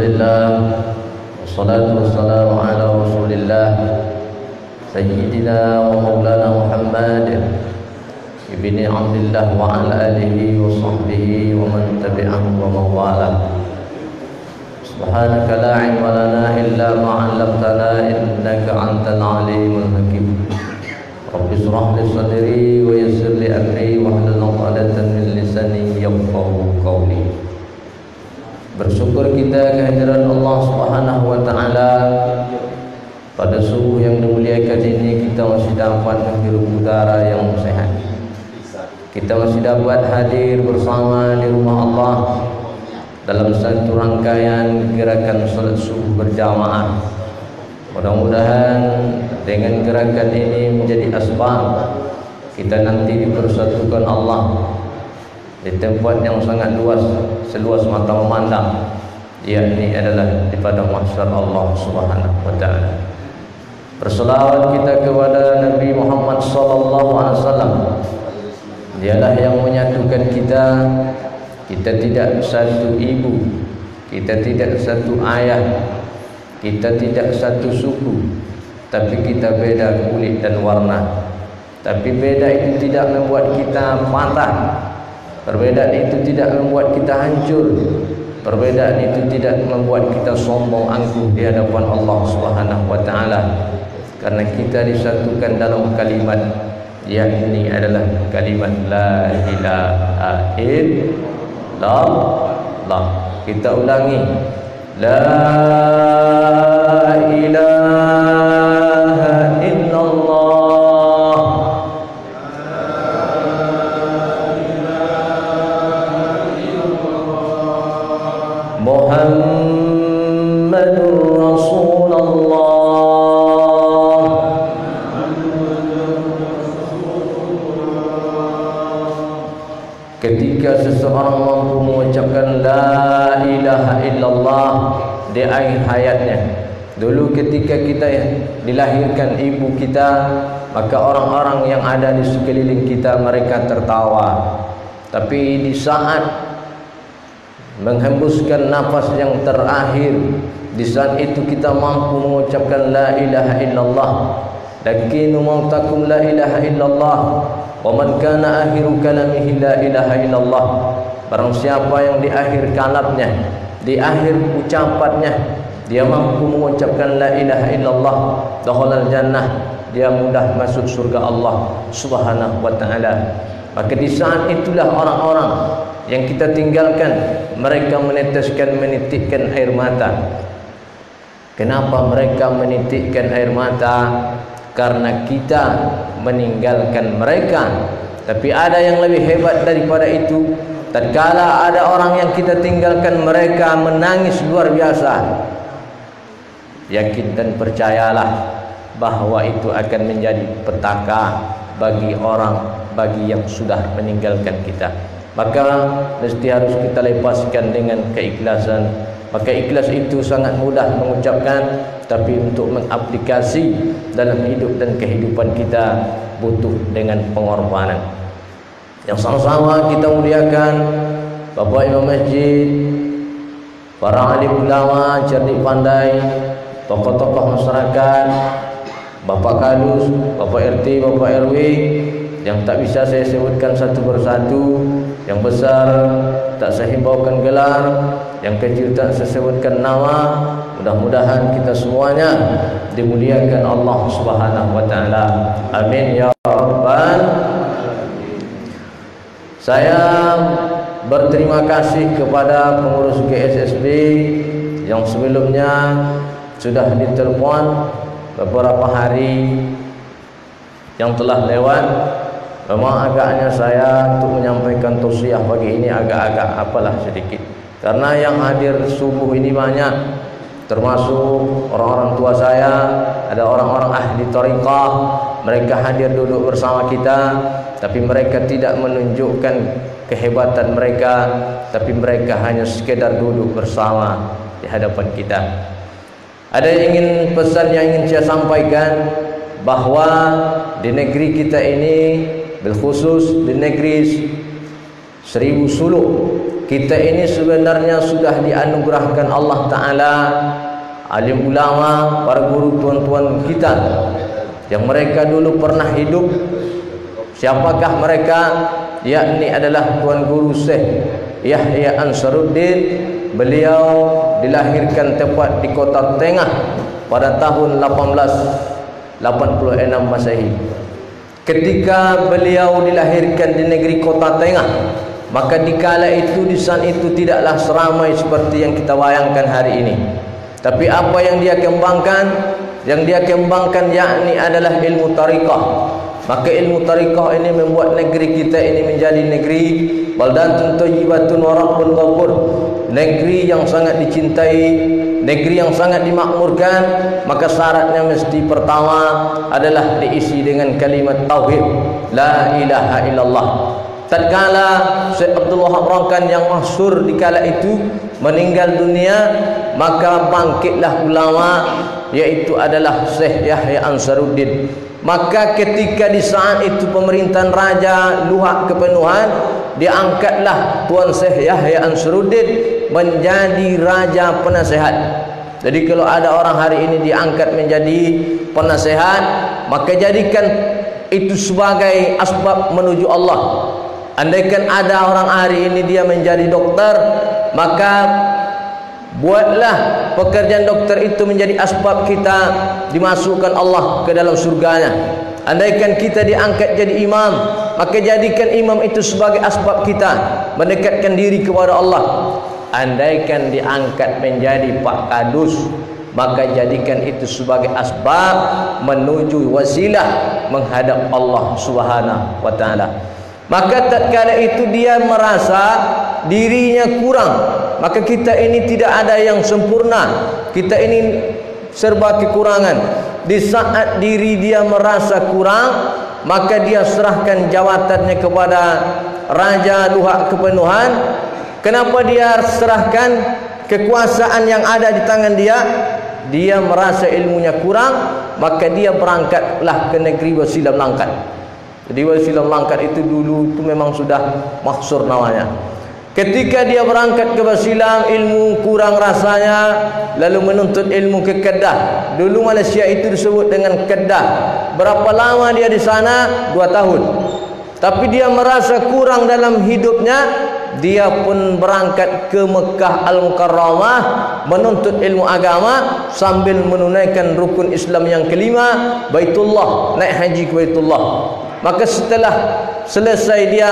Alhamdulillah, wassalatu wassalamu ala Rasulillah Sayyidina wa Maulana Muhammad ibni Abdillah wa ala alihi wa sahbihi wa man tabi'ahum wa mawala. Subhanaka la ilma lana illa ma 'allamtana innaka antal alimul hakim. Rabbi shrah li sadri wa yassir li amri wahlul 'uqdatam min lisani yafqahu qawli. Bersyukur kita kehadiran Allah Subhanahu wa taala. Pada subuh yang dimuliakan ini kita masih dapat menghirup udara yang sehat. Kita masih dapat hadir bersama di rumah Allah dalam satu rangkaian gerakan salat subuh berjamaah. Mudah-mudahan dengan gerakan ini menjadi asbab kita nanti dipersatukan Allah di tempat yang sangat luas, seluas mata memandang, yakni adalah di padang mahsyar Allah Subhanahu wa taala. Berselawat kita kepada Nabi Muhammad sallallahu alaihi wasallam. Dialah yang menyatukan kita. Kita tidak satu ibu, kita tidak satu ayah, kita tidak satu suku, tapi kita beda kulit dan warna. Tapi beda itu tidak membuat kita patah. Perbedaan itu tidak membuat kita hancur. Perbedaan itu tidak membuat kita sombong angkuh di hadapan Allah Subhanahu wa taala. Karena kita disatukan dalam kalimat, yakni adalah kalimat la ilaha illallah. Kita ulangi, la ilaha illallah. Muhammadur Rasulullah. Ketika seseorang mampu mengucapkan la ilaha illallah di akhir hayatnya, dulu ketika kita dilahirkan ibu kita, maka orang-orang yang ada di sekeliling kita mereka tertawa. Tapi di saat menghembuskan nafas yang terakhir, di saat itu kita mampu mengucapkan la ilaha illallah. Lakinu mautakum la ilaha illallah wa man kana akhiru kalamihi la ilaha illallah. Barang siapa yang di akhir kalamnya, di akhir ucapannya, dia mampu mengucapkan la ilaha illallah, dakhalal jannah, dia mudah masuk surga Allah Subhanahu wa taala. Maka di saat itulah orang-orang yang kita tinggalkan, mereka menitikkan air mata. Kenapa mereka menitikkan air mata? Karena kita meninggalkan mereka. Tapi ada yang lebih hebat daripada itu. Tatkala ada orang yang kita tinggalkan, mereka menangis luar biasa. Yakin dan percayalah bahwa itu akan menjadi petaka bagi yang sudah meninggalkan kita. Maka mesti harus kita lepaskan dengan keikhlasan. Maka ikhlas itu sangat mudah mengucapkan, tapi untuk mengaplikasi dalam hidup dan kehidupan kita butuh dengan pengorbanan. Yang sama-sama kita muliakan Bapak Imam Masjid, para alim ulama, cerdik pandai, tokoh-tokoh masyarakat, Bapak Kadus, Bapak RT, Bapak RW, yang tak bisa saya sebutkan satu persatu. Yang besar tak saya himbaukan gelar, yang kecil tak saya sebutkan nama. Mudah-mudahan kita semuanya dimuliakan Allah Subhanahu wa taala. Amin ya rabbal. Saya berterima kasih kepada pengurus GSSB yang sebelumnya sudah ditelepon beberapa hari yang telah lewat. Memang agaknya saya untuk menyampaikan tausiah pagi ini agak-agak apalah sedikit. Karena yang hadir subuh ini banyak, termasuk orang-orang tua saya, ada orang-orang ahli thariqah. Mereka hadir duduk bersama kita, tapi mereka tidak menunjukkan kehebatan mereka, tapi mereka hanya sekedar duduk bersama di hadapan kita. Ada yang ingin pesan yang ingin saya sampaikan, bahwa di negeri kita ini, bilkhusus di negeri Seribu Suluk, kita ini sebenarnya sudah dianugerahkan Allah Ta'ala alim ulama, para guru tuan-tuan kita yang mereka dulu pernah hidup. Siapakah mereka? Yakni adalah Tuan Guru Syekh Yahya Ansaruddin. Beliau dilahirkan tepat di Kota Tengah pada tahun 1886 Masehi. Ketika beliau dilahirkan di negeri Kota Tengah, maka dikala itu di saat itu tidaklah seramai seperti yang kita bayangkan hari ini. Tapi apa yang dia kembangkan? Yang dia kembangkan yakni adalah ilmu tariqah. Maka ilmu tariqah ini membuat negeri kita ini menjadi negeri baldatun thayyibatun wa rabbun ghafur, negeri yang sangat dicintai, negeri yang sangat dimakmurkan. Maka syaratnya mesti pertama adalah diisi dengan kalimat tauhid, la ilaha illallah. Tatkala Syekh Abdul Wahab Rangkan yang masyhur di kala itu meninggal dunia, maka bangkitlah ulama, yaitu adalah Syekh Yahya Ansaruddin. Maka ketika di saat itu pemerintahan Raja Luhak Kepenuhan, diangkatlah Tuan Syekh Yahya Ansaruddin menjadi Raja Penasehat. Jadi kalau ada orang hari ini diangkat menjadi penasehat, maka jadikan itu sebagai asbab menuju Allah. Andaikan ada orang hari ini dia menjadi dokter, maka buatlah pekerjaan dokter itu menjadi asbab kita dimasukkan Allah ke dalam surganya. Andaikan kita diangkat jadi imam, maka jadikan imam itu sebagai asbab kita mendekatkan diri kepada Allah. Andaikan diangkat menjadi Pak Kadus, maka jadikan itu sebagai asbab menuju wasilah menghadap Allah Subhanahu wa taala. Maka tatkala itu dia merasa dirinya kurang, maka kita ini tidak ada yang sempurna, kita ini serba kekurangan. Di saat diri dia merasa kurang, maka dia serahkan jawatannya kepada Raja Luhak Kepenuhan. Kenapa dia serahkan kekuasaan yang ada di tangan dia? Dia merasa ilmunya kurang, maka dia berangkatlah ke negeri Wasilam Langkat. Jadi Wasilam Langkat itu dulu itu memang sudah maksur namanya. Ketika dia berangkat ke Wasilam, ilmu kurang rasanya, lalu menuntut ilmu ke Kedah. Dulu Malaysia itu disebut dengan Kedah. Berapa lama dia di sana? 2 tahun. Tapi dia merasa kurang dalam hidupnya, dia pun berangkat ke Mekah Al-Mukarramah menuntut ilmu agama sambil menunaikan rukun Islam yang kelima, Baitullah, naik haji ke Baitullah. Maka setelah selesai dia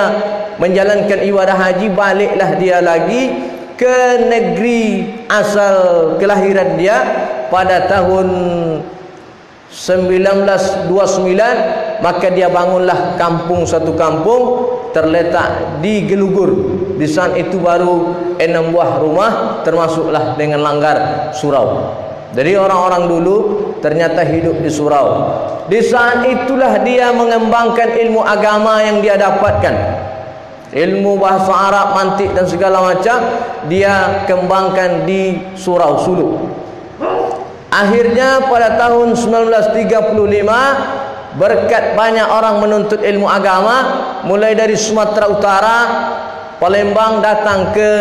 menjalankan ibadah haji, baliklah dia lagi ke negeri asal kelahiran dia pada tahun 1929. Maka dia bangunlah satu kampung terletak di Gelugur. Di saat itu baru 6 buah rumah, termasuklah dengan langgar surau. Jadi orang-orang dulu ternyata hidup di surau. Di saat itulah dia mengembangkan ilmu agama yang dia dapatkan. Ilmu bahasa Arab, mantik dan segala macam dia kembangkan di Surau Suluk. Akhirnya pada tahun 1935, berkat banyak orang menuntut ilmu agama, mulai dari Sumatera Utara, Palembang datang ke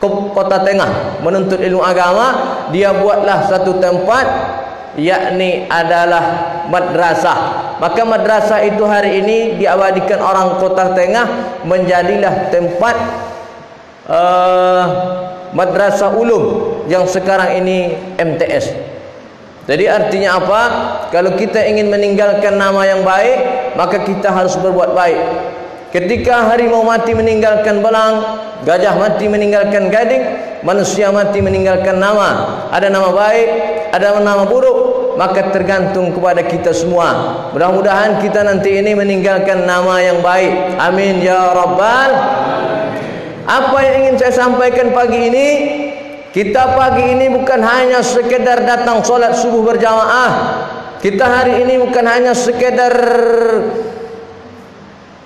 Kota Tengah menuntut ilmu agama, dia buatlah satu tempat, yakni adalah madrasah. Maka madrasah itu hari ini diabadikan orang Kota Tengah menjadilah tempat madrasah ulum yang sekarang ini MTS. Jadi artinya apa? Kalau kita ingin meninggalkan nama yang baik, maka kita harus berbuat baik. Ketika harimau mati meninggalkan belang, gajah mati meninggalkan gading, manusia mati meninggalkan nama. Ada nama baik, ada nama buruk, maka tergantung kepada kita semua. Mudah-mudahan kita nanti ini meninggalkan nama yang baik. Amin ya Rabbal. Apa yang ingin saya sampaikan pagi ini? Kita pagi ini bukan hanya sekedar datang solat subuh berjamaah. Kita hari ini bukan hanya sekedar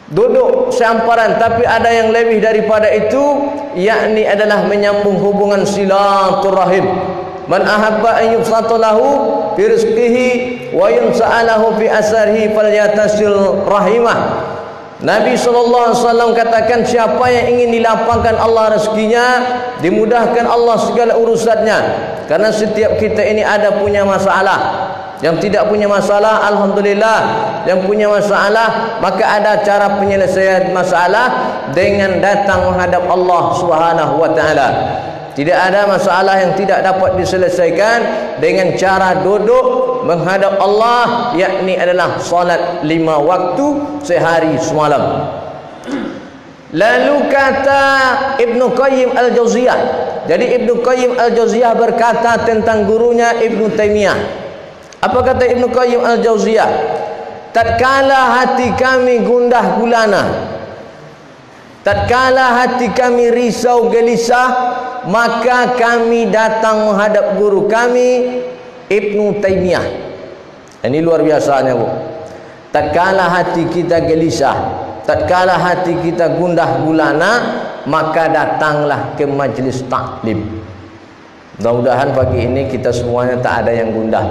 duduk seamparan, tapi ada yang lebih daripada itu, yakni adalah menyambung hubungan silaturahim. Man ahabba an yubsata lahu fi rizqihi wa yunsa'alahu fi asarihi falyatasil rahimah. Nabi SAW katakan, siapa yang ingin dilapangkan Allah rezekinya, dimudahkan Allah segala urusannya. Karena setiap kita ini ada punya masalah. Yang tidak punya masalah, alhamdulillah. Yang punya masalah, maka ada cara penyelesaian masalah dengan datang menghadap Allah Subhanahu wa taala. Tidak ada masalah yang tidak dapat diselesaikan dengan cara duduk menghadap Allah, yakni adalah solat 5 waktu sehari semalam. Lalu kata Ibnu Qayyim Al-Jauziyah. Jadi Ibnu Qayyim Al-Jauziyah berkata tentang gurunya Ibnu Taimiyah. Apa kata Ibnu Qayyim Al-Jauziyah? Tatkala hati kami gundah gulana, tatkala hati kami risau gelisah, maka kami datang menghadap guru kami Ibnu Taimiyah. Ini luar biasanya, Bu. Tatkala hati kita gelisah, tatkala hati kita gundah gulana, maka datanglah ke majlis taklim. Mudah-mudahan pagi ini kita semuanya tak ada yang gundah,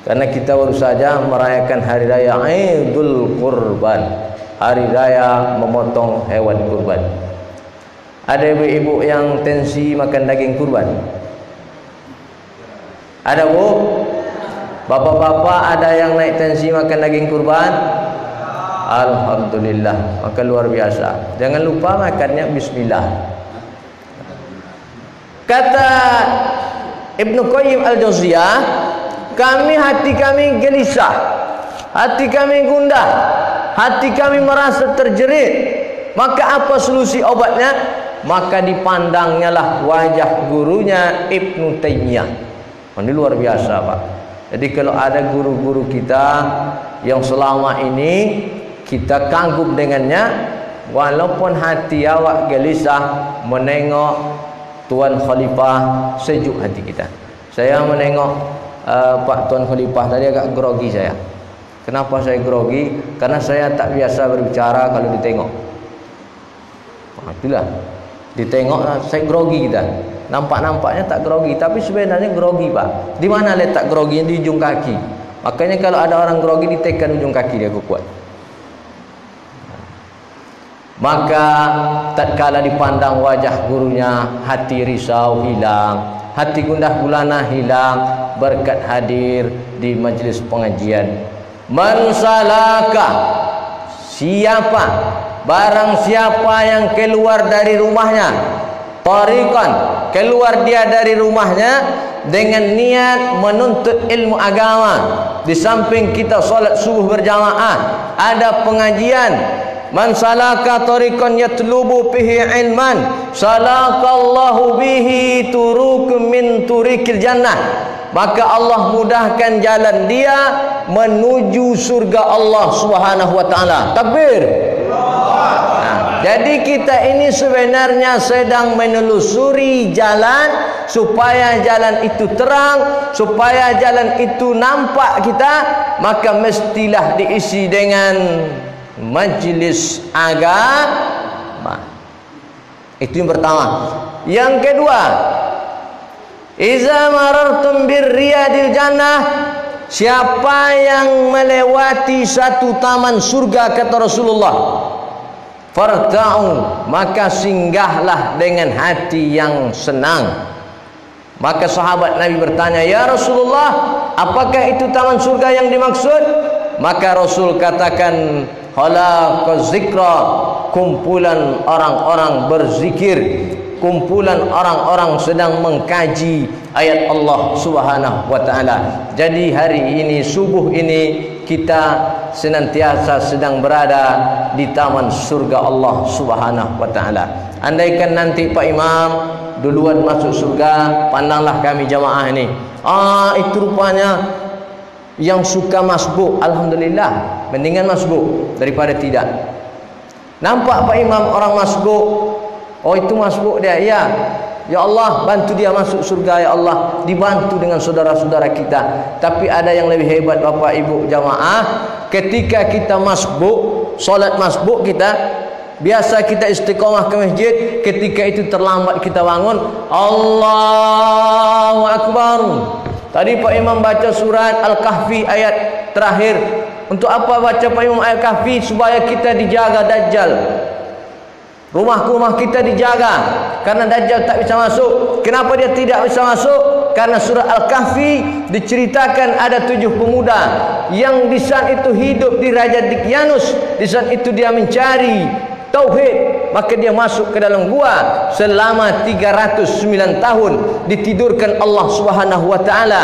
karena kita baru saja merayakan hari raya Idul Kurban, hari raya memotong hewan kurban. Ada ibu-ibu yang tensi makan daging kurban? Ada, Bu? Bapak-bapak ada yang naik tensi makan daging kurban? Alhamdulillah, maka luar biasa. Jangan lupa makannya bismillah. Kata Ibnu Qayyim Al-Jauziyah, hati kami gelisah, hati kami gundah, hati kami merasa terjerit. Maka apa solusi obatnya? Maka dipandangnya lah wajah gurunya Ibnu Taimiyah. Ini luar biasa, Pak. Jadi kalau ada guru-guru kita yang selama ini kita kagum dengannya, walaupun hati awak gelisah, menengok Tuan Khalifah, sejuk hati kita. Saya menengok Pak Tuan Khalifah tadi agak grogi saya. Kenapa saya grogi? Karena saya tak biasa berbicara kalau ditengok. Itulah, ditengok saya grogi kita. Nampak-nampaknya tak grogi, tapi sebenarnya grogi, Pak. Di mana letak grogi? Di ujung kaki. Makanya kalau ada orang grogi, ditekan ujung kaki dia kuat. Maka tatkala dipandang wajah gurunya, hati risau hilang, hati gundah gulana hilang berkat hadir di majlis pengajian. Man salaka, siapa, barang siapa yang keluar dari rumahnya, tariqan, keluar dia dari rumahnya dengan niat menuntut ilmu agama. Di samping kita solat subuh berjamaah, ada pengajian. Man salaka tariqan yatlubu bihi ilman, salakallahu bihi turuk min turikil jannah. Maka Allah mudahkan jalan dia menuju surga Allah Subhanahu wa taala. Takbir. Jadi kita ini sebenarnya sedang menelusuri jalan supaya jalan itu terang, supaya jalan itu nampak kita, maka mestilah diisi dengan majlis agama. Itu yang pertama. Yang kedua, iza marartum birriyadil jannah, siapa yang melewati satu taman surga, kata Rasulullah, farta'u, maka singgahlah dengan hati yang senang. Maka sahabat Nabi bertanya, ya Rasulullah, apakah itu taman surga yang dimaksud? Maka Rasul katakan, halaqaz zikra, kumpulan orang-orang berzikir, kumpulan orang-orang sedang mengkaji ayat Allah Subhanahu wa taala. Jadi hari ini, subuh ini, kita senantiasa sedang berada di taman surga Allah Subhanahu wa taala. Andaikan nanti Pak Imam duluan masuk surga, pandanglah kami jamaah ini. Itu rupanya yang suka masbuk, alhamdulillah, mendingan masbuk daripada tidak. Nampak Pak Imam orang masbuk, oh itu masbuk dia, ya. Ya Allah, bantu dia masuk surga, ya Allah. Dibantu dengan saudara-saudara kita. Tapi ada yang lebih hebat, Bapak Ibu jamaah. Ketika kita masbuk, solat masbuk kita, biasa kita istiqomah ke masjid, ketika itu terlambat kita bangun, Allahu Akbar. Tadi Pak Imam baca surat Al-Kahfi ayat terakhir, Untuk apa baca payung ayat kahfi? Supaya kita dijaga Dajjal. Rumah-rumah kita dijaga, karena Dajjal tak bisa masuk. Kenapa dia tidak bisa masuk? Karena surah Al-Kahfi diceritakan ada 7 pemuda yang di saat itu hidup di Raja Dikyanus. Di saat itu dia mencari tauhid, maka dia masuk ke dalam gua selama 309 tahun, ditidurkan Allah Subhanahu wa taala.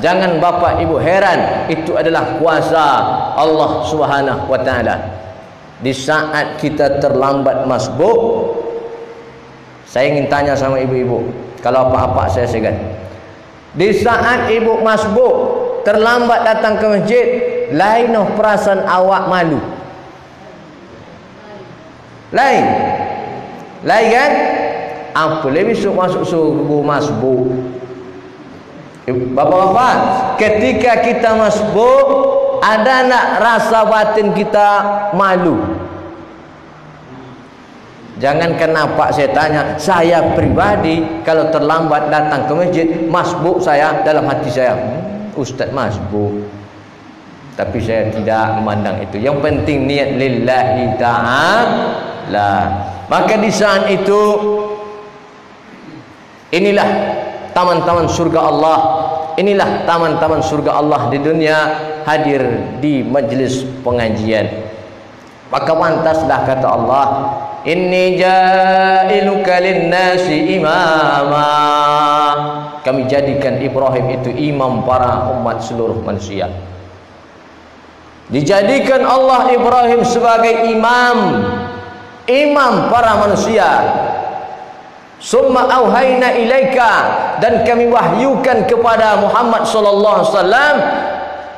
Jangan Bapak Ibu heran, itu adalah kuasa Allah Subhanahu wa taala. Di saat kita terlambat masbuk, saya ingin tanya sama ibu-ibu, kalau apa-apa saya segan. Di saat ibu masbuk terlambat datang ke masjid, lain perasaan awak malu? Lain kan? Apa lebih masuk subuh masbuk? Bapak-bapak, ketika kita masbuk, ada nak rasa batin kita malu? Jangan kenapa saya tanya, saya pribadi kalau terlambat datang ke masjid, masbuk saya dalam hati saya, Ustaz masbuk, tapi saya tidak memandang itu. Yang penting niat lillahi ta'ala. Maka di saat itu, inilah taman-taman surga Allah. Inilah taman-taman surga Allah di dunia, hadir di majlis pengajian. Maka pantaslah kata Allah, inni ja'iluka linnasi imama. Kami jadikan Ibrahim itu imam para umat seluruh manusia. Dijadikan Allah Ibrahim sebagai imam para manusia. Summa auhayna ilaika, dan kami wahyukan kepada Muhammad sallallahu alaihi wasallam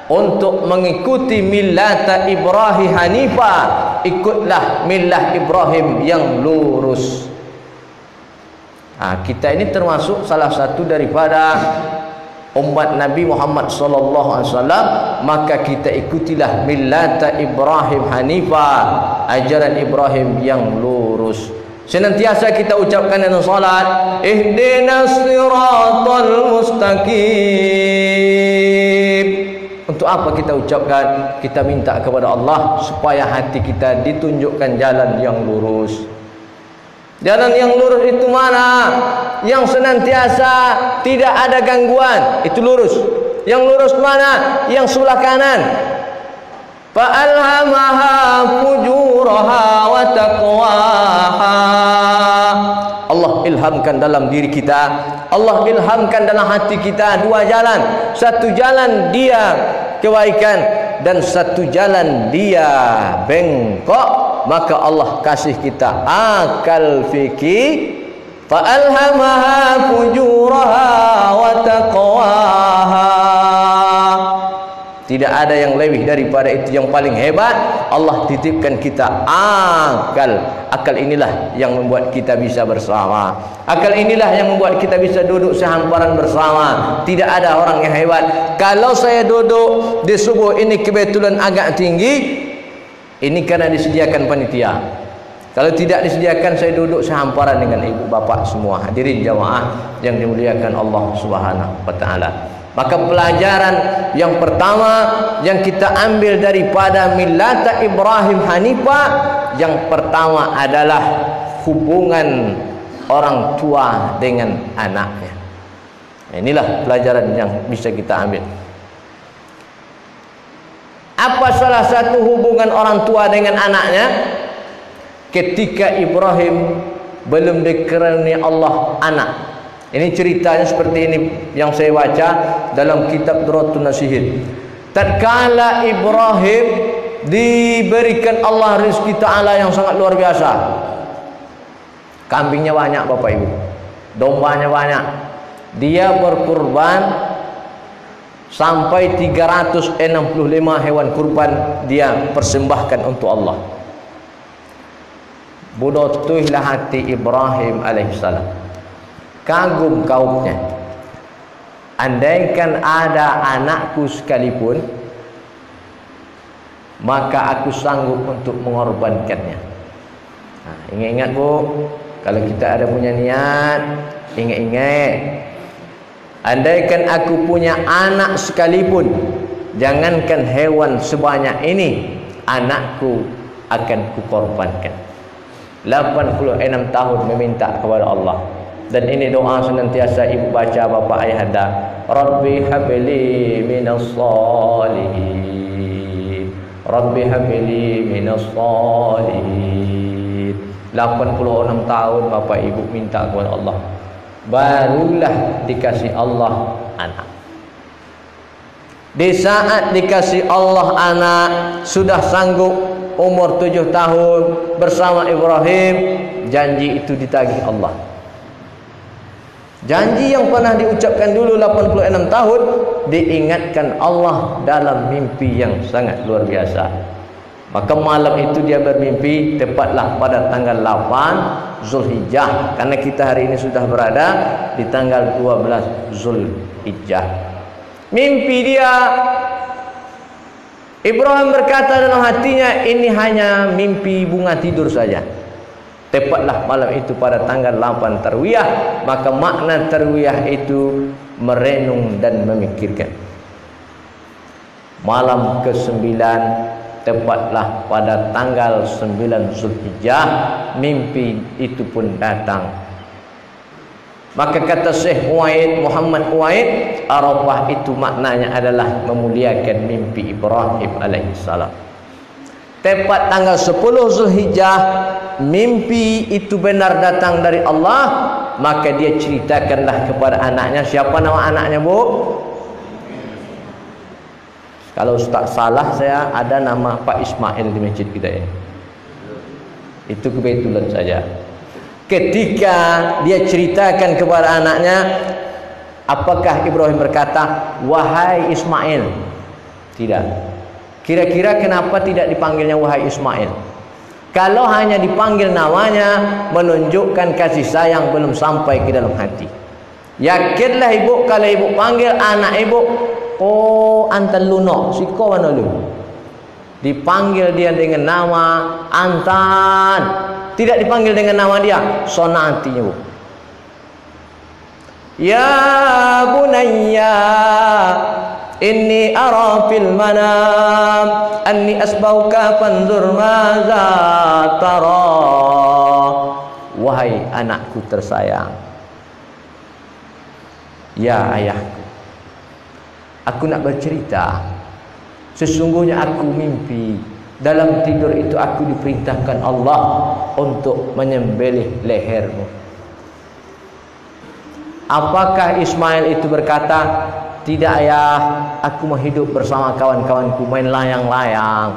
untuk mengikuti millata Ibrahim Hanifa. Ikutlah millah Ibrahim yang lurus. Kita ini termasuk salah satu daripada umat Nabi Muhammad sallallahu alaihi wasallam, maka kita ikutilah millata Ibrahim Hanifa, ajaran Ibrahim yang lurus. Senantiasa kita ucapkan dalam salat, ihdinas siratal mustaqim. Untuk apa kita ucapkan? Kita minta kepada Allah supaya hati kita ditunjukkan jalan yang lurus. Jalan yang lurus itu mana? Yang senantiasa tidak ada gangguan, itu lurus. Yang lurus mana? Yang sebelah kanan. Fa'alhamaha fujuraha wa taqwaha. Allah ilhamkan dalam diri kita, Allah ilhamkan dalam hati kita 2 jalan. Satu jalan dia kebaikan dan satu jalan dia bengkok. Maka Allah kasih kita akal fikih. Fa'alhamaha fujuraha wa taqwaha. Tidak ada yang lebih daripada itu. Yang paling hebat, Allah titipkan kita akal. Akal inilah yang membuat kita bisa bersama. Akal inilah yang membuat kita bisa duduk sehamparan bersama. Tidak ada orang yang hebat. Kalau saya duduk di subuh ini kebetulan agak tinggi, ini karena disediakan panitia. Kalau tidak disediakan, saya duduk sehamparan dengan ibu bapak semua. Hadirin jamaah yang dimuliakan Allah Subhanahu wa taala. Maka pelajaran yang pertama yang kita ambil daripada millata Ibrahim Hanifah, yang pertama adalah hubungan orang tua dengan anaknya. Inilah pelajaran yang bisa kita ambil. Apa salah satu hubungan orang tua dengan anaknya? Ketika Ibrahim belum dikaruniai Allah anak. Ini ceritanya seperti ini yang saya baca dalam kitab Durratun Nasihin. Tatkala Ibrahim diberikan Allah rezeki Ta'ala yang sangat luar biasa. Kambingnya banyak Bapak Ibu, dombanya banyak. Dia berkurban sampai 365 hewan kurban dia persembahkan untuk Allah. Bodohlah hati Ibrahim alaihissalam. Kagum kaumnya. Andaikan ada anakku sekalipun, maka aku sanggup untuk mengorbankannya. Ingat-ingat Bu, kalau kita ada punya niat, ingat-ingat. Andaikan aku punya anak sekalipun, jangankan hewan sebanyak ini, anakku akan kukorbankan. 86 tahun meminta kepada Allah. Dan ini doa senantiasa ibu baca, bapa ayahanda. Rabbi habli minas salihin, Rabbi habli minas salihin. 86 tahun bapak ibu minta kepada Allah, barulah dikasih Allah anak. Di saat dikasih Allah anak, sudah sanggup umur 7 tahun bersama Ibrahim, janji itu ditagih Allah. Janji yang pernah diucapkan dulu 86 tahun diingatkan Allah dalam mimpi yang sangat luar biasa. Maka malam itu dia bermimpi tepatlah pada tanggal 8 Zulhijjah, karena kita hari ini sudah berada di tanggal 12 Zulhijjah. Mimpi dia, Ibrahim berkata dalam hatinya, ini hanya mimpi bunga tidur saja. Tepatlah malam itu pada tanggal 8 Tarwiyah, maka makna Tarwiyah itu merenung dan memikirkan. Malam ke-9 tepatlah pada tanggal 9 Zulhijjah, mimpi itu pun datang. Maka kata Syekh Uwaid, Muhammad Uwaid, Arafah itu maknanya adalah memuliakan mimpi Ibrahim alaihissalam. Tepat tanggal 10 Zulhijjah, mimpi itu benar datang dari Allah, maka dia ceritakanlah kepada anaknya. Siapa nama anaknya, Bu? Kalau tak salah saya ada nama Pak Ismail di masjid kita ini. Itu kebetulan saja. Ketika dia ceritakan kepada anaknya, apakah Ibrahim berkata, wahai Ismail? Tidak. Kira-kira kenapa tidak dipanggilnya wahai Ismail? Kalau hanya dipanggil namanya, menunjukkan kasih sayang belum sampai ke dalam hati. Yakinlah ibu, kalau ibu panggil anak ibu, oh Antan Luno, siko mana lu? Dipanggil dia dengan nama Antan, tidak dipanggil dengan nama dia, Sonati ibu. Ya bunayya, inni ara fil manam anni asbauka fanzur maza tara. Wahai anakku tersayang, ya ayahku, aku nak bercerita. Sesungguhnya aku mimpi, dalam tidur itu aku diperintahkan Allah untuk menyembelih lehermu. Apakah Ismail itu berkata, tidak ayah, aku mau hidup bersama kawan-kawanku main layang-layang.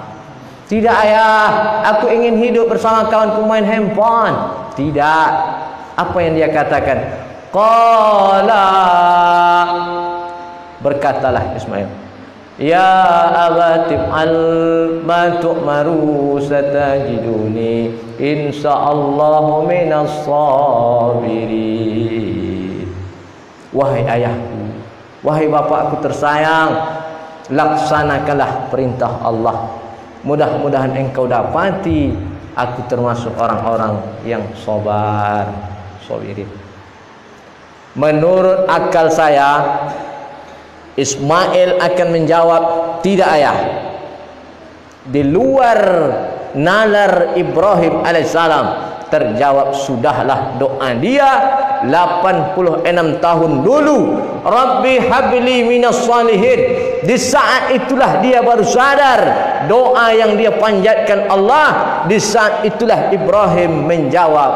Tidak ayah, aku ingin hidup bersama kawanku main handphone. Tidak. Apa yang dia katakan? Qala, berkatalah Ismail, ya abatim al ma tu'maru satajiduni insyaallah minas sabirin. Wahai ayahku, wahai bapakku tersayang, laksanakanlah perintah Allah. Mudah-mudahan engkau dapati aku termasuk orang-orang yang sabar, sabirin. Menurut akal saya, Ismail akan menjawab, tidak ayah. Di luar nalar Ibrahim alaihissalam terjawab sudahlah doa dia 86 tahun dulu. Rabbi habli minas salihin. Di saat itulah dia baru sadar doa yang dia panjatkan Allah. Di saat itulah Ibrahim menjawab,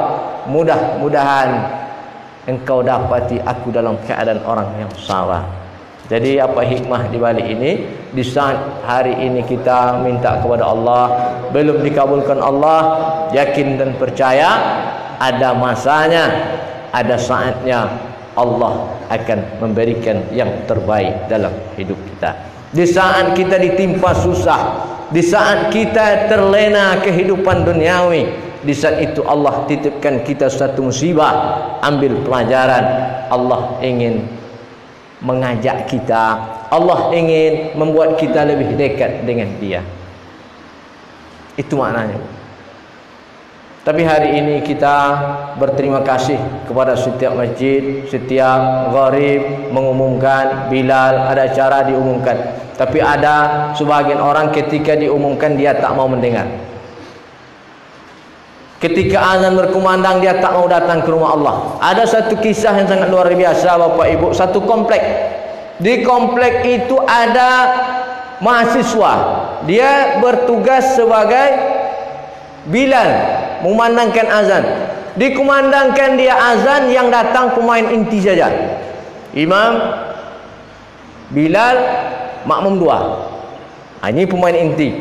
mudah-mudahan engkau dapati aku dalam keadaan orang yang sabar. Jadi apa hikmah di balik ini? Di saat hari ini kita minta kepada Allah, belum dikabulkan Allah, yakin dan percaya ada masanya, ada saatnya Allah akan memberikan yang terbaik dalam hidup kita. Di saat kita ditimpa susah, di saat kita terlena kehidupan duniawi, di saat itu Allah titipkan kita satu musibah, ambil pelajaran. Allah ingin mengajak kita, Allah ingin membuat kita lebih dekat dengan Dia. Itu maknanya. Tapi hari ini kita berterima kasih kepada setiap masjid, setiap gharib mengumumkan, Bilal ada acara diumumkan. Tapi ada sebagian orang ketika diumumkan dia tak mau mendengar. Ketika azan berkumandang dia tak mau datang ke rumah Allah. Ada satu kisah yang sangat luar biasa Bapak Ibu, satu komplek. Di komplek itu ada mahasiswa. Dia bertugas sebagai Bilal, memandangkan azan. Dikumandangkan dia azan, yang datang pemain inti saja. Imam, Bilal, makmum dua. Ini pemain inti.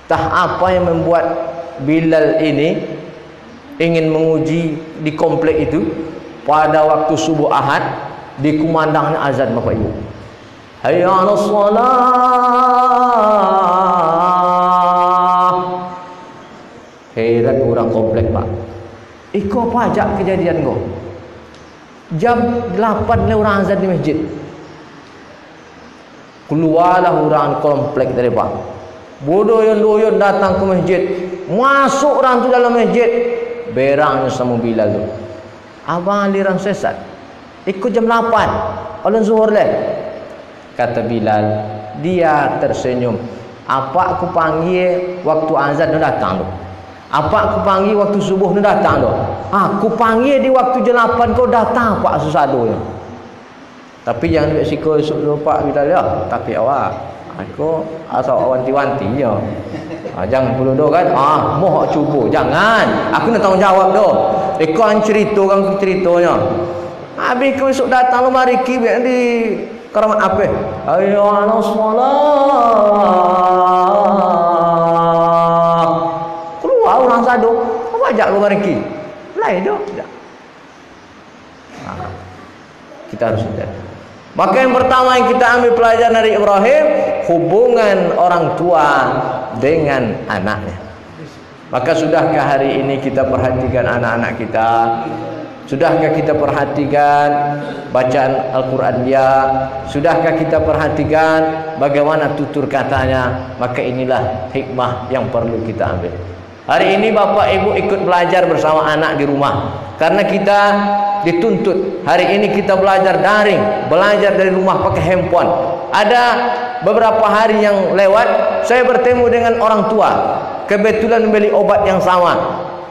Entah apa yang membuat Bilal ini ingin menguji di komplek itu. Pada waktu subuh Ahad dikumandangnya azan Bapak Ibu. Hayya 'alas shalah. Heran orang komplek Pak. Iko pajak kejadian kau. Jam 8 le orang azan di masjid. Keluarlah orang komplek dari Pak. Bodoh-bodoh datang ke masjid. Masuk orang tu dalam masjid. Berangnya sama Bilal tu. Abang aliran sesat. Ikut jam 8. Alun zuhur leh. Kata Bilal. Dia tersenyum. Apa aku panggil waktu azan dah datang tu. Apa aku panggil waktu subuh dah datang tu. Aku panggil di waktu jam 8 kau datang Pak susado. Tapi yang duit siko esok dulu Pak Bilal ya. Tapi awak. Aku asal wanti-wanti je. Jangan puluh do kan. Moh cuba. Jangan. Aku nak tanggungjawab do. Kau cerita kan ceritanya. Habis kau esok datang lu mari ki di keramat apa? Ayo ana solat. Keluar orang sado. Apa ajak lu mari ki? Lain do. Kita harus sadar. Maka yang pertama yang kita ambil pelajaran dari Ibrahim, hubungan orang tua dengan anaknya. Maka sudahkah hari ini kita perhatikan anak-anak kita? Sudahkah kita perhatikan bacaan Al-Quran dia? Sudahkah kita perhatikan bagaimana tutur katanya? Maka inilah hikmah yang perlu kita ambil. Hari ini Bapak Ibu ikut belajar bersama anak di rumah. Karena kita dituntut. Hari ini kita belajar daring, belajar dari rumah pakai handphone. Ada beberapa hari yang lewat, saya bertemu dengan orang tua. Kebetulan membeli obat yang sama.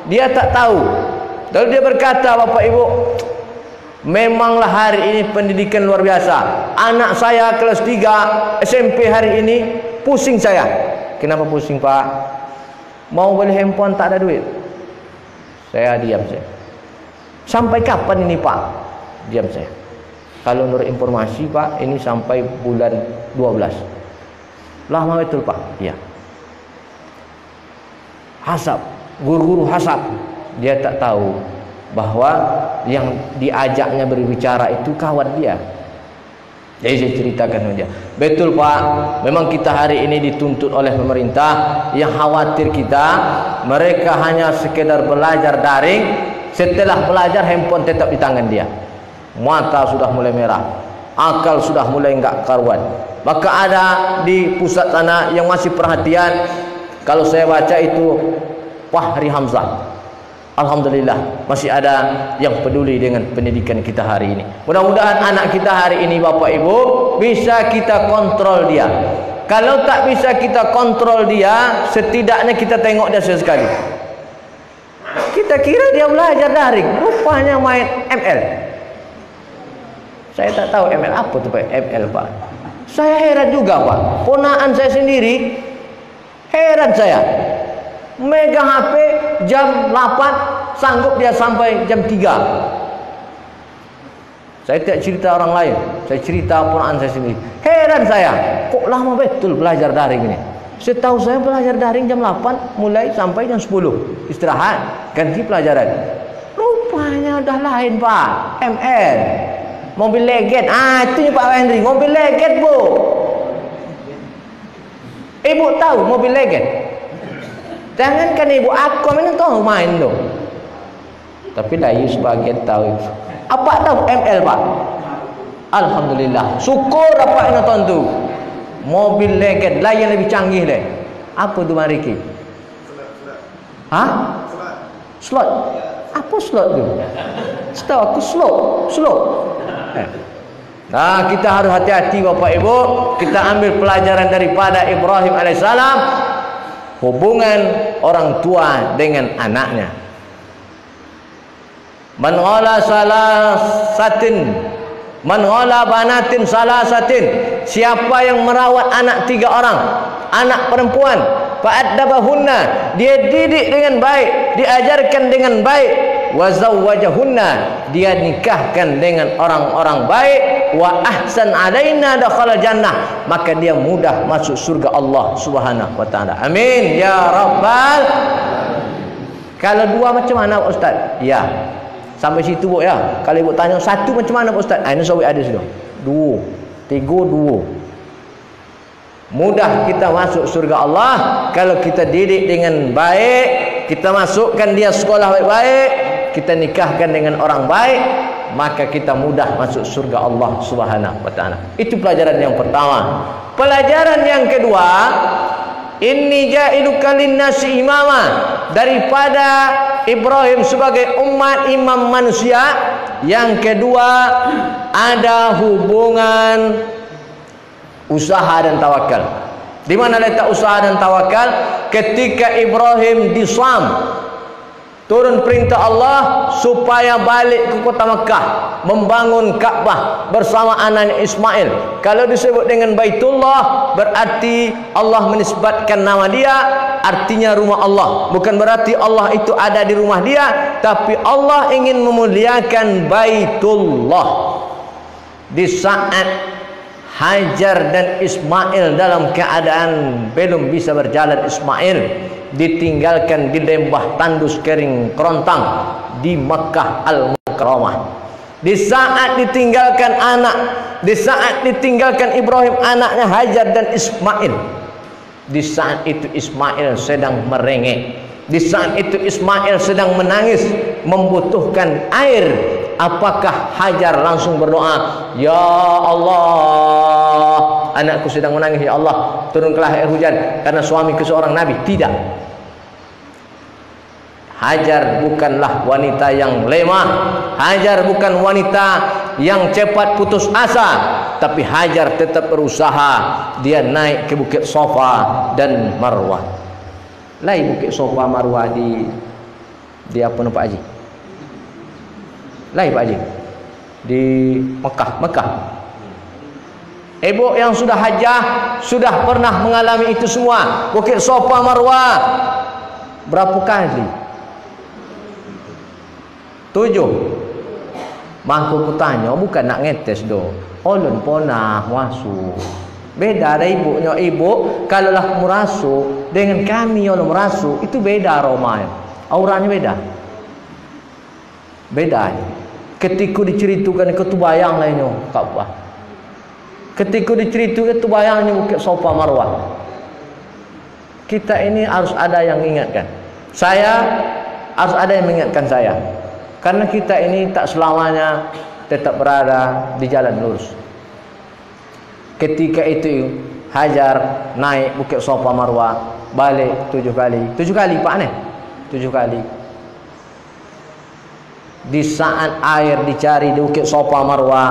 Dia tak tahu. Lalu dia berkata, Bapak Ibu, memanglah hari ini pendidikan luar biasa. Anak saya kelas 3 SMP hari ini pusing saya. Kenapa pusing Pak? Mau beli handphone tak ada duit. Saya diam saya. Sampai kapan ini Pak? Diam saya. Kalau menurut informasi Pak, ini sampai bulan 12. Lama betul Pak? Iya. Hasab, guru-guru hasab. Dia tak tahu bahwa yang diajaknya berbicara itu kawan dia. Jadi saya ceritakan saja. Betul Pak, memang kita hari ini dituntut oleh pemerintah. Yang khawatir kita, mereka hanya sekedar belajar daring. Setelah belajar handphone tetap di tangan dia. Mata sudah mulai merah, akal sudah mulai enggak karuan. Maka ada di pusat sana yang masih perhatian. Kalau saya baca itu Fahri Hamzah. Alhamdulillah masih ada yang peduli dengan pendidikan kita hari ini. Mudah-mudahan anak kita hari ini Bapak Ibu bisa kita kontrol dia. Kalau tak bisa kita kontrol dia, setidaknya kita tengok dia sesekali. Kita kira dia belajar daring, rupanya main ML. Saya tak tahu ML apa tu Pak, ML Pak. Saya heran juga Pak. Ponaan saya sendiri heran saya. Megang HP jam 8, sanggup dia sampai jam 3. Saya tidak cerita orang lain, saya cerita ponaan saya sendiri. Heran saya, kok lama betul belajar daring ini. Setahu saya belajar daring jam 8 mulai sampai jam 10. Istirahat, ganti pelajaran. Rupanya udah lain Pak, ML. Mobil Legend. Itu Pak Henry, mobil Legend Bu. Ibu tahu mobil Legend? Jangankan ibu, aku ini tahu main loh. Tapi layu sebagian tahu itu. Apa tahu ML Pak? Alhamdulillah. Syukur apa yang nonton tu. Mobil Legend lah yang lebih canggih deh. Apa tu mariki? Ha? Slot. Apa slot tu? Setahu aku slot. Nah, kita harus hati-hati Bapak Ibu. Kita ambil pelajaran daripada Ibrahim alaihissalam, hubungan orang tua dengan anaknya. Man ghala banatin salasatin, siapa yang merawat anak 3 orang, anak perempuan, fa'addabahunna, dia didik dengan baik, diajarkan dengan baik, wa zawwajahunna, dia nikahkan dengan orang-orang baik, wa ahsan alaina dakhala jannah, maka dia mudah masuk surga Allah Subhanahu wa taala. Amin ya rabbal. Kalau 2 macam mana Pak Ustaz? Ya. Sampai situ Bu ya. Kalau Ibu tanya 1 macam mana Pak Ustaz? Ini sawit ada sudah. 2, 3, 2. Mudah kita masuk surga Allah kalau kita didik dengan baik, kita masukkan dia sekolah baik-baik, kita nikahkan dengan orang baik, maka kita mudah masuk surga Allah Subhanahu wa taala. Itu pelajaran yang pertama. Pelajaran yang kedua, inni ja'iluka linnasi imama, daripada Ibrahim sebagai umat imam manusia. Yang kedua, ada hubungan usaha dan tawakal. Di mana letak usaha dan tawakal? Ketika Ibrahim di Syam, turun perintah Allah supaya balik ke kota Mekah, membangun Ka'bah bersama anaknya Ismail. Kalau disebut dengan Baitullah, berarti Allah menisbatkan nama dia, artinya rumah Allah. Bukan berarti Allah itu ada di rumah dia, tapi Allah ingin memuliakan Baitullah. Di saat Hajar dan Ismail dalam keadaan belum bisa berjalan, Ismail ditinggalkan di lembah tandus kering kerontang di Makkah Al-Mukarramah. Di saat ditinggalkan anak, di saat ditinggalkan Ibrahim anaknya Hajar dan Ismail, di saat itu Ismail sedang merengek, di saat itu Ismail sedang menangis membutuhkan air. Apakah Hajar langsung berdoa, ya Allah, anakku sedang menangis, ya Allah turunkanlah air hujan karena suamiku seorang nabi? Tidak. Hajar bukanlah wanita yang lemah, Hajar bukan wanita yang cepat putus asa, tapi Hajar tetap berusaha. Dia naik ke Bukit Safa dan Marwah. Lain Bukit Safa Marwah di apa Pak Haji? Lain Pak Haji di Mekah. Ibu yang sudah hajah sudah pernah mengalami itu semua. Bukit Safa Marwah berapa kali? 7. Mangku ku tanya bukan nak ngetes do. Olon ponah wasu. Beda ada ibunya. Ibu kalaulah merasu dengan kami olon merasu itu beda aromanya. Auranya beda. Beda. Ketika diceritakan ke tu bayang lainnya Ka'bah. Ketika diceritakan tu bayangnya Bukit Safa Marwah. Kita ini harus ada yang ingatkan. Saya harus ada yang mengingatkan saya. Karena kita ini tak selamanya tetap berada di jalan lurus. Ketika itu Hajar naik Bukit Safa Marwah, balik 7 kali. 7 kali Pak nih. 7 kali. Di saat air dicari di Bukit Safa Marwah,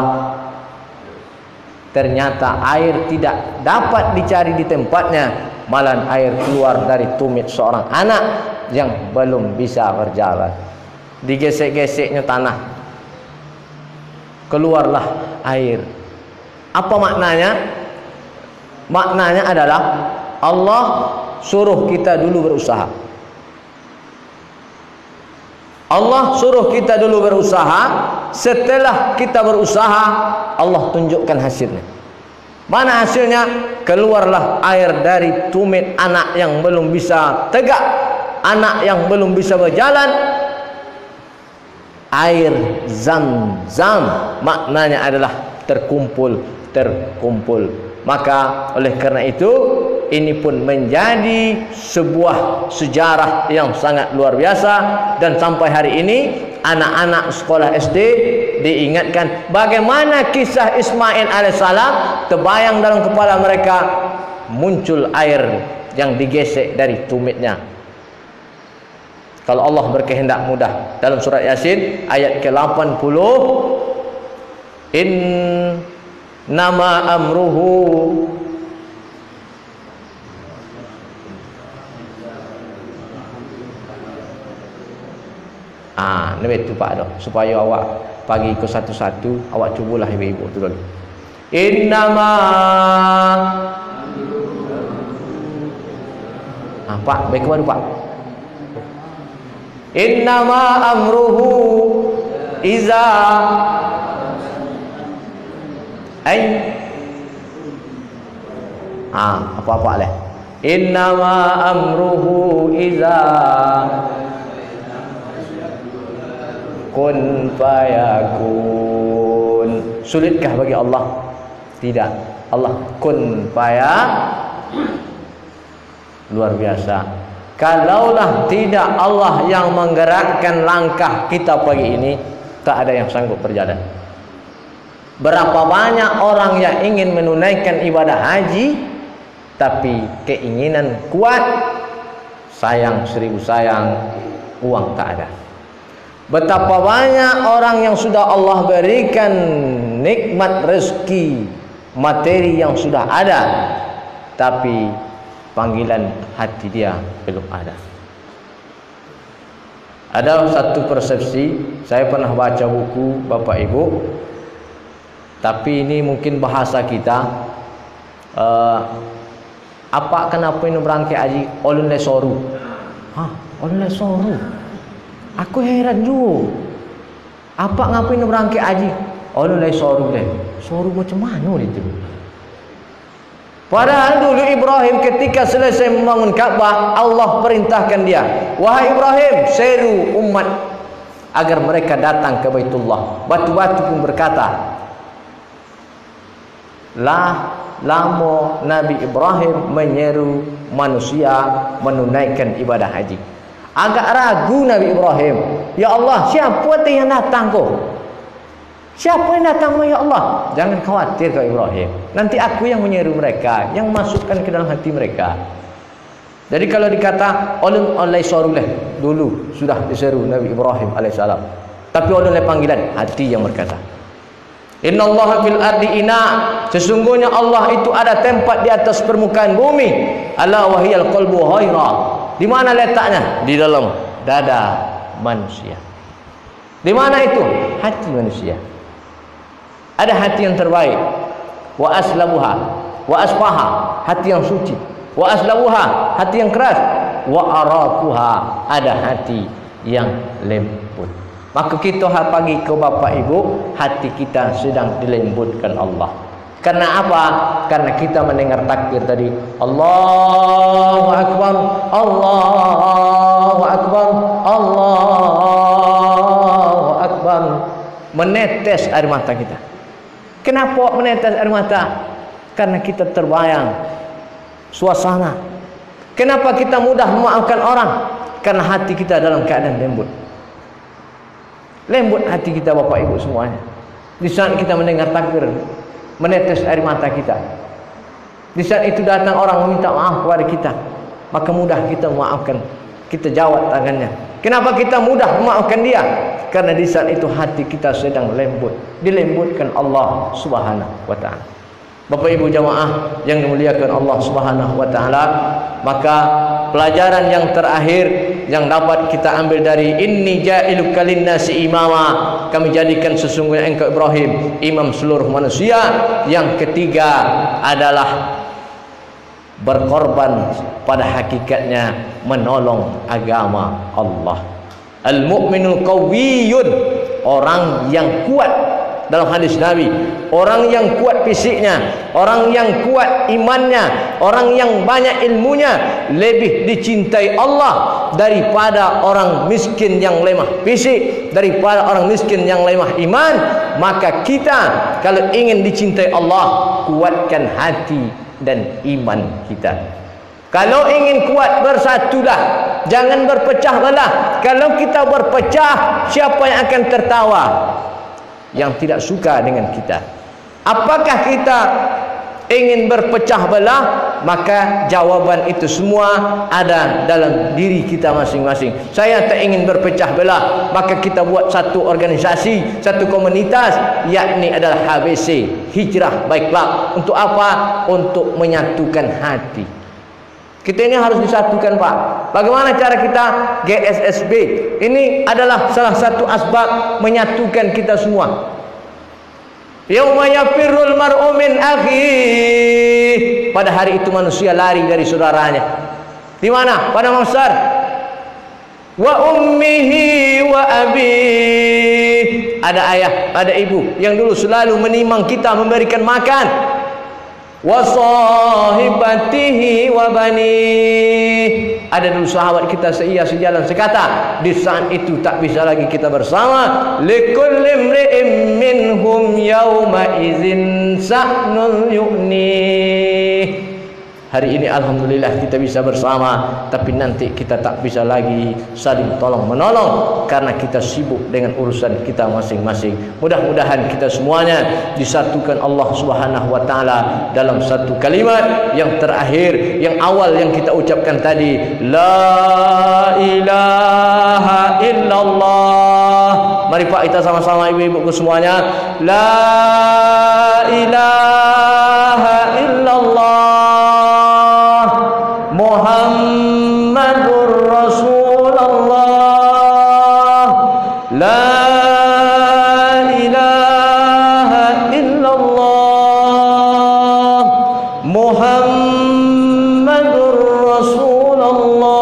ternyata air tidak dapat dicari di tempatnya, malah air keluar dari tumit seorang anak yang belum bisa berjalan. Digesek-geseknya tanah, keluarlah air. Apa maknanya? Maknanya adalah Allah suruh kita dulu berusaha. Allah suruh kita dulu berusaha. Setelah kita berusaha, Allah tunjukkan hasilnya. Mana hasilnya? Keluarlah air dari tumit anak yang belum bisa tegak, anak yang belum bisa berjalan. Air Zam-Zam maknanya adalah terkumpul. Maka oleh karena itu ini pun menjadi sebuah sejarah yang sangat luar biasa. Dan sampai hari ini anak-anak sekolah SD diingatkan bagaimana kisah Ismail alaihissalam, terbayang dalam kepala mereka, muncul air yang digesek dari tumitnya. Kalau Allah berkehendak mudah. Dalam surat Yasin ayat ke-80, nama amruhu ni betul Pak dok, supaya awak bagi ke satu-satu, awak cubalah ibu-ibu tu dulu. Innama Pak, baik baru Pak. Innama amruhu iza apa-apa leh. Innama amruhu iza kun fayakun. Sulitkah bagi Allah? Tidak. Allah kun faya, luar biasa. Kalaulah tidak Allah yang menggerakkan langkah kita pagi ini, tak ada yang sanggup berjalan. Berapa banyak orang yang ingin menunaikan ibadah haji, tapi keinginan kuat, sayang seribu sayang, uang tak ada. Betapa banyak orang yang sudah Allah berikan nikmat rezeki materi yang sudah ada, tapi panggilan hati dia belum ada. Ada satu persepsi, saya pernah baca buku Bapak Ibu, tapi ini mungkin bahasa kita, apa kenapa ini berangkat haji oleh soru? Oleh soru. Aku heran juga. Apa ngapain berangkat haji? Oleh soru deh. Soru macam mana itu? Padahal dulu Ibrahim ketika selesai membangun Ka'bah, Allah perintahkan dia, wahai Ibrahim, seru umat agar mereka datang ke Baitullah. Batu-batu pun berkata, lama Nabi Ibrahim menyeru manusia menunaikan ibadah haji. Agak ragu Nabi Ibrahim, ya Allah, siapa yang datang kau? Siapa yang datang, ya Allah? Jangan khawatir kau Ibrahim, nanti aku yang menyeru mereka, yang masukkan ke dalam hati mereka. Jadi kalau dikata oleh soruleh, dulu sudah diseru Nabi Ibrahim alaihissalam, tapi oleh panggilan hati yang berkata. Innallaha fil ardi ina, sesungguhnya Allah itu ada tempat di atas permukaan bumi. Ala wahiyal qalbu ghaira. Di mana letaknya? Di dalam dada manusia. Di mana itu? Hati manusia. Ada hati yang terbaik. Wa aslamuha, wa asfaha, hati yang suci. Wa aslamuha, hati yang keras. Wa arakuha, ada hati yang lembut. Maka kita pagi ke Bapak Ibu, hati kita sedang dilembutkan Allah. Karena apa? Karena kita mendengar takbir tadi, Allahu Akbar, Allahu Akbar, Allahu Akbar. Menetes air mata kita. Kenapa menetes air mata? Karena kita terbayang suasana. Kenapa kita mudah memaafkan orang? Karena hati kita dalam keadaan lembut. Lembut hati kita Bapak Ibu semuanya. Di saat kita mendengar takbir, menetes air mata kita. Di saat itu datang orang meminta maaf kepada kita, maka mudah kita memaafkan. Kita jawab tangannya. Kenapa kita mudah memaafkan dia? Karena di saat itu hati kita sedang lembut, dilembutkan Allah Subhanahu wa taala. Bapak Ibu jamaah yang dimuliakan Allah Subhanahu wa taala, maka pelajaran yang terakhir yang dapat kita ambil dari inni ja'iluka linnasi imama, kami jadikan sesungguhnya engkau Ibrahim imam seluruh manusia. Yang ketiga adalah berkorban, pada hakikatnya menolong agama Allah. Al-mu'minul qawiyyun, orang yang kuat. Dalam hadis Nabi, orang yang kuat fisiknya, orang yang kuat imannya, orang yang banyak ilmunya lebih dicintai Allah daripada orang miskin yang lemah fisik, daripada orang miskin yang lemah iman. Maka kita kalau ingin dicintai Allah, kuatkan hati dan iman kita. Kalau ingin kuat, bersatulah, jangan berpecah belah. Kalau kita berpecah, siapa yang akan tertawa? Yang tidak suka dengan kita. Apakah kita ingin berpecah belah, maka jawaban itu semua ada dalam diri kita masing-masing. Saya tak ingin berpecah belah, maka kita buat satu organisasi, satu komunitas, yakni adalah HBC, Hijrah Baiklak. Untuk apa? Untuk menyatukan hati. Kita ini harus disatukan, Pak. Bagaimana cara kita? GSSB ini adalah salah satu asbab menyatukan kita semua. Yauma yafirrul mar'u min akhihi. Pada hari itu manusia lari dari saudaranya. Di mana? Pada mahsyar. Wa ummihi wa abihi. Ada ayah, ada ibu yang dulu selalu menimang kita, memberikan makan. Wa sahibatihi wa bani. Ada dulu sahabat kita seia sejalan sekata. Di saat itu tak bisa lagi kita bersama. Likulli imri'in minhum yawma idzin sa'nun yu'ni. Hari ini alhamdulillah kita bisa bersama, tapi nanti kita tak bisa lagi saling tolong menolong karena kita sibuk dengan urusan kita masing-masing. Mudah-mudahan kita semuanya disatukan Allah Subhanahu wa taala dalam satu kalimat yang terakhir, yang awal yang kita ucapkan tadi, la ilaha illallah. Mari Pak, kita sama-sama ibu-ibuku semuanya, la ilaha illallah Muhammadur Rasulullah. La ilaha illallah Muhammadur Rasulullah.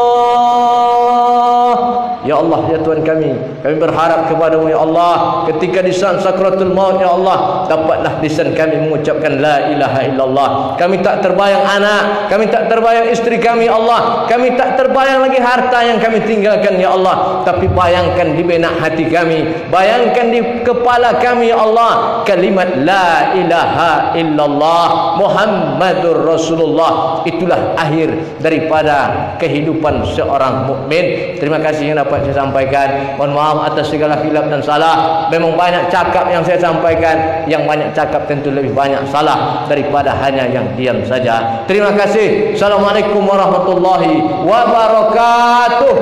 Ya Allah, ya Tuhan kami berharap kepadamu ya Allah, ketika di saat sakratul maut ya Allah, dapatlah lisan kami mengucapkan la ilaha illallah. Kami tak terbayang anak, kami tak terbayang istri kami ya Allah, kami tak terbayang lagi harta yang kami tinggalkan ya Allah, tapi bayangkan di benak hati kami, bayangkan di kepala kami ya Allah, kalimat la ilaha illallah Muhammadur Rasulullah. Itulah akhir daripada kehidupan seorang mukmin. Terima kasih yang dapat saya sampaikan. Mohon maaf atas segala khilaf dan salah. Memang banyak cakap yang saya sampaikan, yang banyak cakap tentu lebih banyak salah daripada hanya yang diam saja. Terima kasih. Assalamualaikum warahmatullahi wabarakatuh.